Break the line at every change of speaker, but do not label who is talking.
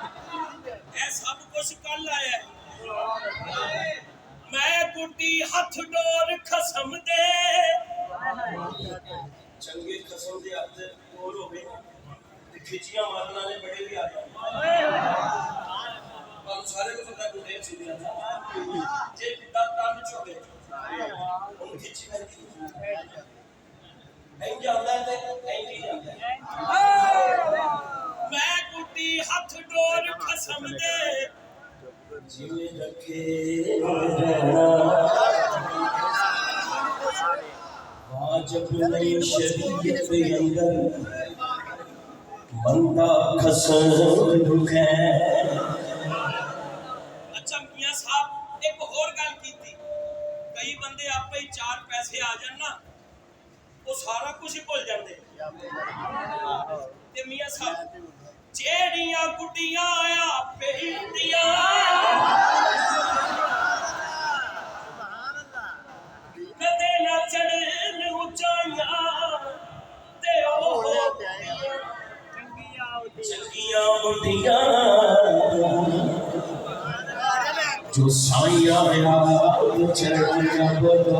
सब कुछ कल आया मैं गुड्डी हथ डोर खसम दे चंगे खसम दे हथ डोर हो गए खिचियां मारन वाले बड़े भी आ गए सारे को पता गुड्डे सीधा था जे पिता तन चोगे उन खिची कर नहीं जाता है नहीं जाता मैं गुड्डी हथ डोर खसम दे जिवे रखे वाजब नहीं शरीयत के अंदर बंदा खसम है। अच्छा मियां साहब एक और गल की थी कई बंदे आपे ही चार पैसे आ जान ना वो सारा कुछ ही भुल जाते ते मियां साहब जेड़ियां गुड्डियां आपे ही हुंदियां कदे ना चढ़न ऊंचाइयां ते ओह चंगियां हुंदियां जो साईं आया चढ़िया बोलो